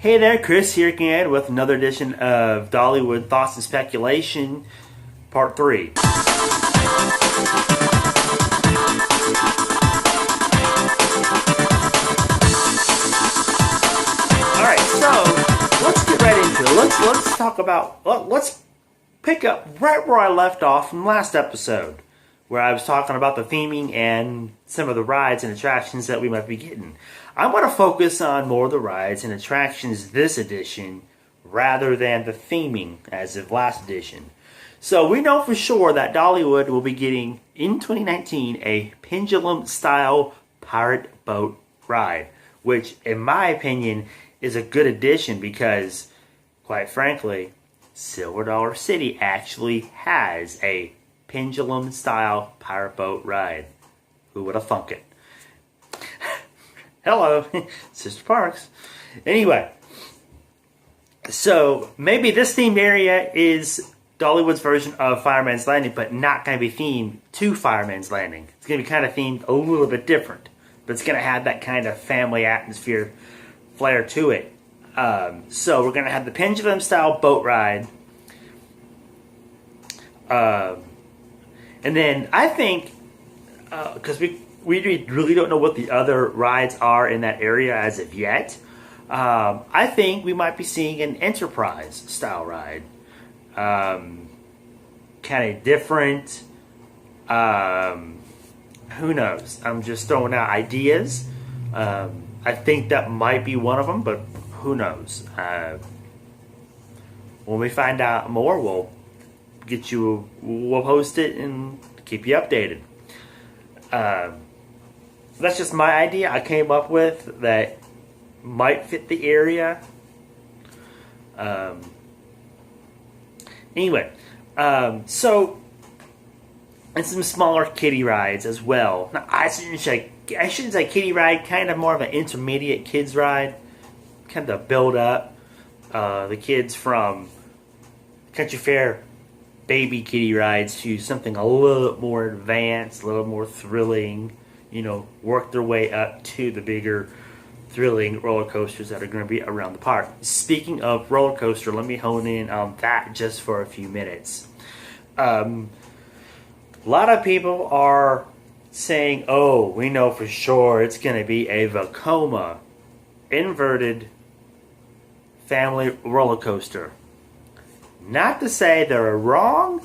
Hey there, Chris here again with another edition of Dollywood Thoughts and Speculation, Part 3. Alright, so let's get right into it. Let's talk about, let's pick up right where I left off from last episode, where I was talking about the theming and some of the rides and attractions that we might be getting. I'm going to focus on more of the rides and attractions this edition rather than the theming as of last edition. So we know for sure that Dollywood will be getting, in 2019, a pendulum-style pirate boat ride, which, in my opinion, is a good addition because, quite frankly, Silver Dollar City actually has a pendulum-style pirate boat ride. Who would have thunk it? Hello, Sister Parks. Anyway, so maybe this themed area is Dollywood's version of Fireman's Landing, but not going to be themed to Fireman's Landing. It's going to be kind of themed a little bit different, but it's going to have that kind of family atmosphere flair to it. So we're going to have the pendulum-style boat ride. And then I think, because we really don't know what the other rides are in that area as of yet, I think we might be seeing an Enterprise-style ride. Kind of different. Who knows? I'm just throwing out ideas. I think that might be one of them, but who knows? When we find out more, we'll post it and keep you updated. That's just my idea I came up with that might fit the area. Anyway, so, and some smaller kiddie rides as well. Now, I shouldn't say kiddie ride, kind of more of an intermediate kids ride. Kind of build up the kids from Country Fair baby kiddie rides to something a little more advanced, a little more thrilling, work their way up to the bigger thrilling roller coasters that are going to be around the park. Speaking of roller coaster, let me hone in on that just for a few minutes. A lot of people are saying, oh, we know for sure it's going to be a Vekoma inverted family roller coaster. Not to say they're wrong,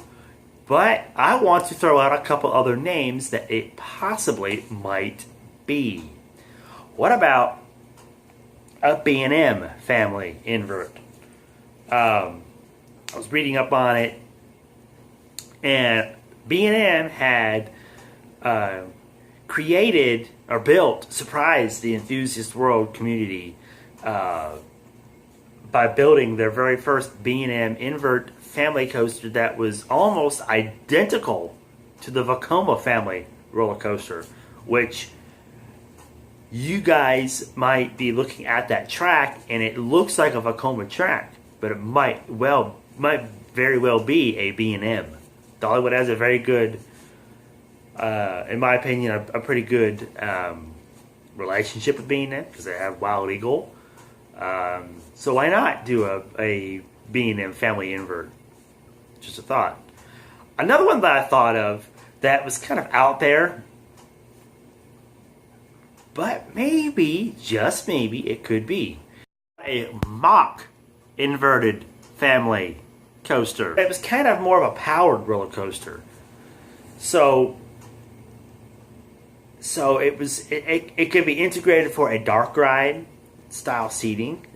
but I want to throw out a couple other names that it possibly might be. What about a B&M family invert? I was reading up on it, and B&M had created or surprised the enthusiast world community by building their very first B&M invert family coaster that was almost identical to the Vekoma family roller coaster, which you guys might be looking at that track and it looks like a Vekoma track, but it might very well be a B&M. Dollywood has a very good, in my opinion, a pretty good relationship with B&M because they have Wild Eagle. So why not do a B&M family invert? Just a thought. Another one that I thought of that was kind of out there, but maybe, just maybe, it could be a mock inverted family coaster. It was kind of more of a powered roller coaster. So it could be integrated for a dark ride style seating.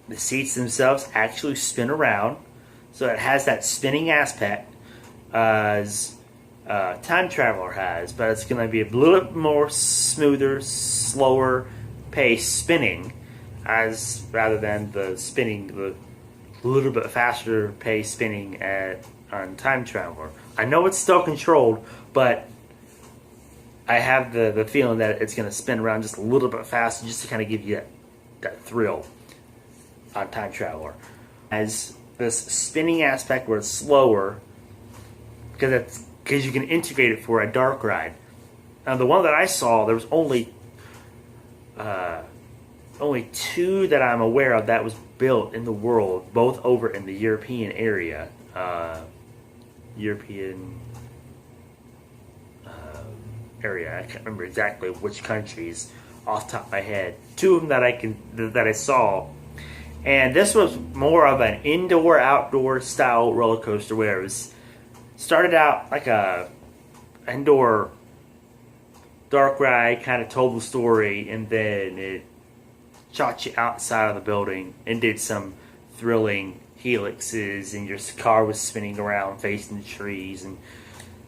The seats themselves actually spin around, so it has that spinning aspect as Time Traveler has, but it's going to be a little bit more smoother, slower pace spinning, rather than the little bit faster pace spinning on Time Traveler. I know it's still controlled, but I have the feeling that it's going to spin around just a little bit faster, just to kind of give you that thrill on Time Traveler. As this spinning aspect where it's slower, because you can integrate it for a dark ride. Now the one that I saw, there was only only two that I'm aware of that was built in the world, both over in the European area. European area. I can't remember exactly which countries off the top of my head. Two of them that I saw, and this was more of an indoor-outdoor style roller coaster, where it was started out like a indoor dark ride, kind of told the story, and then it shot you outside of the building and did some thrilling helixes, and your car was spinning around facing the trees and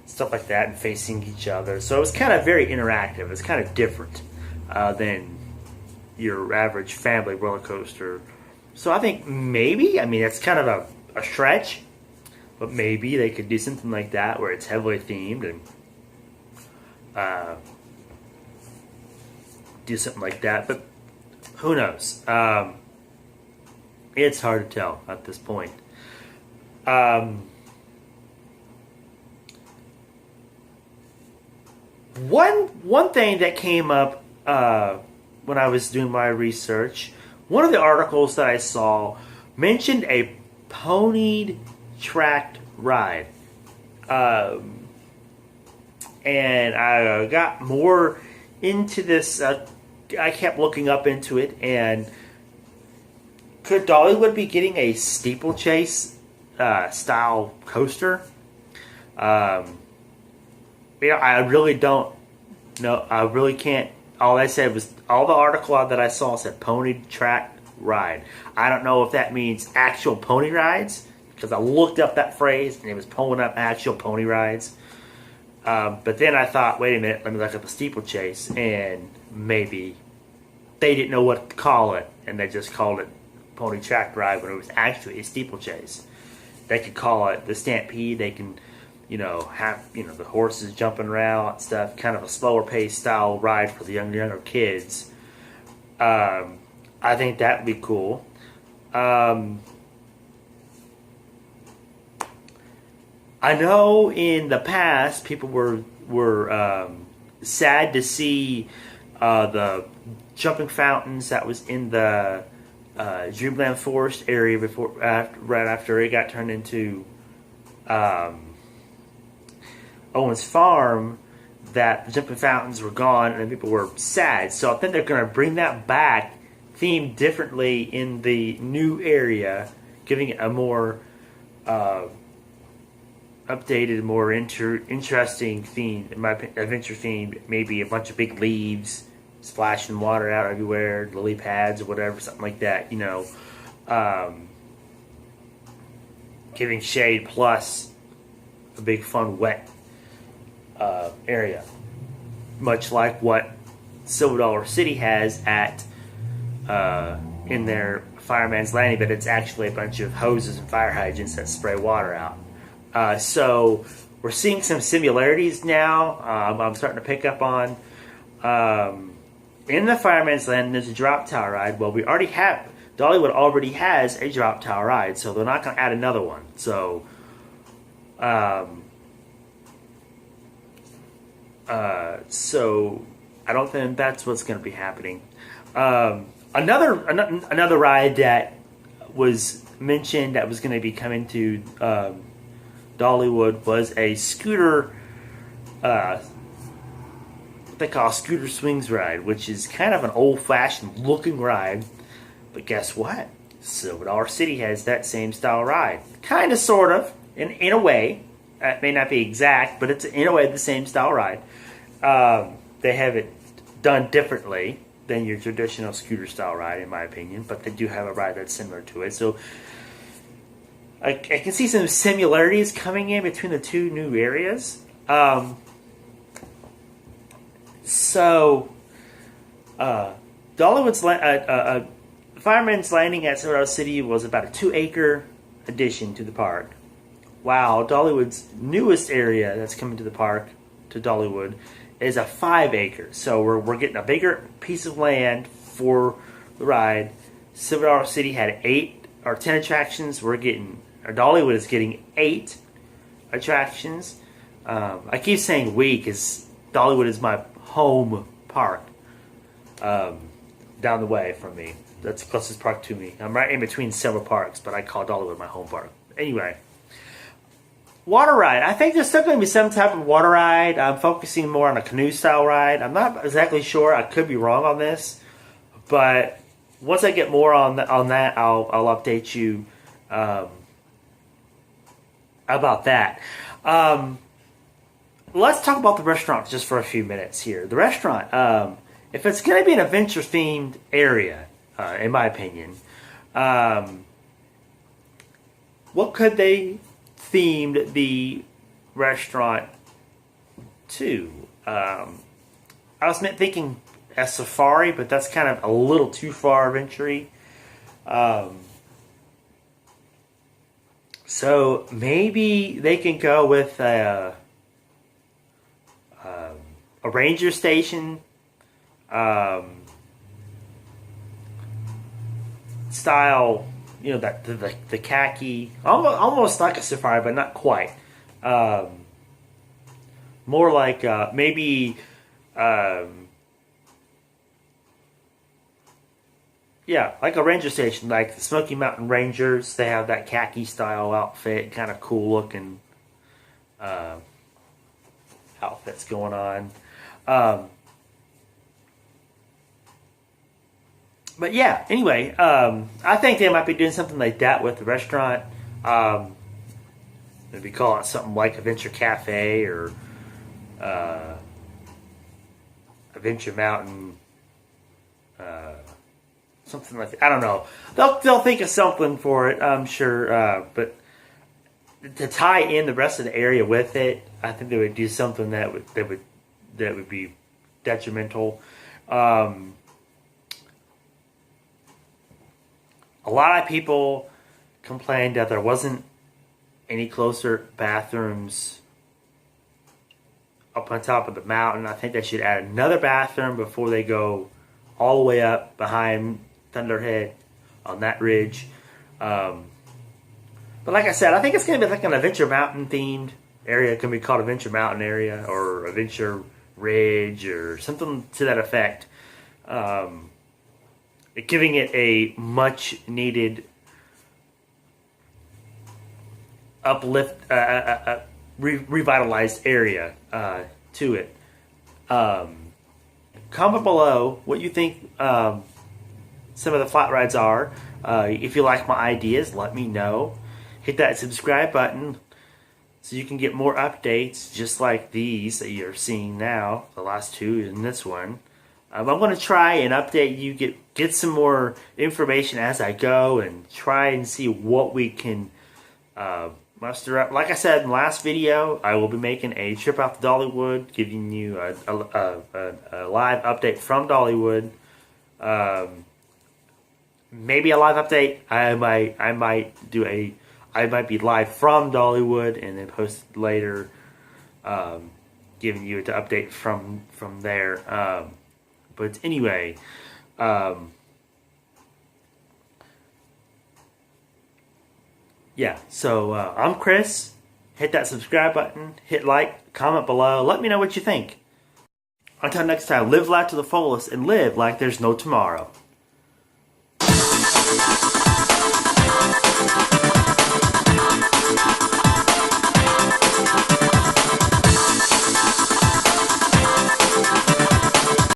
stuff like that, and facing each other. So it was kind of very interactive. It's kind of different than your average family roller coaster. So I think maybe, I mean, it's kind of a stretch, but maybe they could do something like that where it's heavily themed and do something like that. But who knows? It's hard to tell at this point. One thing that came up when I was doing my research, one of the articles that I saw mentioned a ponied tracked ride. And I got more into this. I kept looking up into it, and could Dollywood be getting a steeplechase style coaster? I really don't know. I really can't. All I said was, all the article that I saw said pony track ride. I don't know if that means actual pony rides, because I looked up that phrase and it was pulling up actual pony rides. But then I thought, wait a minute, let me look up the steeplechase, and maybe they didn't know what to call it, and they just called it pony track ride when it was actually a steeplechase. They could call it the Stampede. They can, have the horses jumping around and stuff. Kind of a slower paced style ride for the younger kids. I think that would be cool. I know in the past people were sad to see the jumping fountains that was in the Dreamland Forest area right after it got turned into Owen's Farm, that the jumping fountains were gone and people were sad. So I think they're going to bring that back, themed differently in the new area, giving it a more updated, more interesting theme, in my opinion, adventure theme. Maybe a bunch of big leaves splashing water out everywhere, lily pads or whatever, something like that. Giving shade plus a big fun wet area, much like what Silver Dollar City has at in their Fireman's Landing, but it's actually a bunch of hoses and fire hydrants that spray water out. So we're seeing some similarities now. I'm starting to pick up on in the Fireman's Landing. There's a drop tower ride. Well, Dollywood already has a drop tower ride, so they're not going to add another one. So so I don't think that's what's going to be happening. Another ride that was mentioned that was going to be coming to Dollywood was a scooter, what they call scooter swings ride, which is kind of an old-fashioned looking ride. But guess what? Silver Dollar City has that same style ride. Kind of, sort of, in a way. It may not be exact, but it's in a way the same style ride. They have it done differently than your traditional scooter style ride, in my opinion, but they do have a ride that's similar to it. So I can see some similarities coming in between the two new areas. Dollywood's Fireman's Landing at Silver Dollar City was about a 2-acre addition to the park. Wow, Dollywood's newest area that's coming to the park, to Dollywood, is a 5 acres. So we're getting a bigger piece of land for the ride. Silver Dollar City had 8 or 10 attractions. Dollywood is getting 8 attractions. I keep saying we because Dollywood is my home park. down the way from me. That's the closest park to me. I'm right in between several parks, but I call Dollywood my home park. Anyway, water ride. I think there's still going to be some type of water ride. I'm focusing more on a canoe style ride. I'm not exactly sure. I could be wrong on this, but once I get more on that, I'll update you about that. Let's talk about the restaurant just for a few minutes here. The restaurant, if it's going to be an adventure themed area, in my opinion, what could they themed the restaurant to? I was thinking a safari, but that's kind of a little too far adventure-y. So maybe they can go with a ranger station style, you know, that the khaki, almost like a safari, but not quite. More like maybe. Yeah, like a ranger station, like the Smoky Mountain Rangers. They have that khaki style outfit, kind of cool looking outfits going on. But yeah, anyway, I think they might be doing something like that with the restaurant. Maybe call it something like Adventure Cafe or Adventure Mountain. Something like that. I don't know. They'll think of something for it, I'm sure. But to tie in the rest of the area with it, I think they would do something that would be detrimental. A lot of people complained that there wasn't any closer bathrooms up on top of the mountain. I think they should add another bathroom before they go all the way up behind Thunderhead on that ridge. But like I said, I think it's going to be like an Adventure Mountain themed area. It can be called Adventure Mountain area or Adventure Ridge or something to that effect. Giving it a much needed uplift, revitalized area to it. Comment below what you think some of the flat rides are. If you like my ideas, let me know. Hit that subscribe button so you can get more updates just like these that you're seeing now. The last two and this one. I'm going to try and update you, get some more information as I go, and try and see what we can muster up. Like I said in the last video, I will be making a trip out to Dollywood, giving you a live update from Dollywood. Maybe a live update. I might be live from Dollywood and then post it later, giving you the update from there. But anyway, yeah, so I'm Chris. Hit that subscribe button, hit like, comment below, let me know what you think. Until next time, live life to the fullest and live like there's no tomorrow.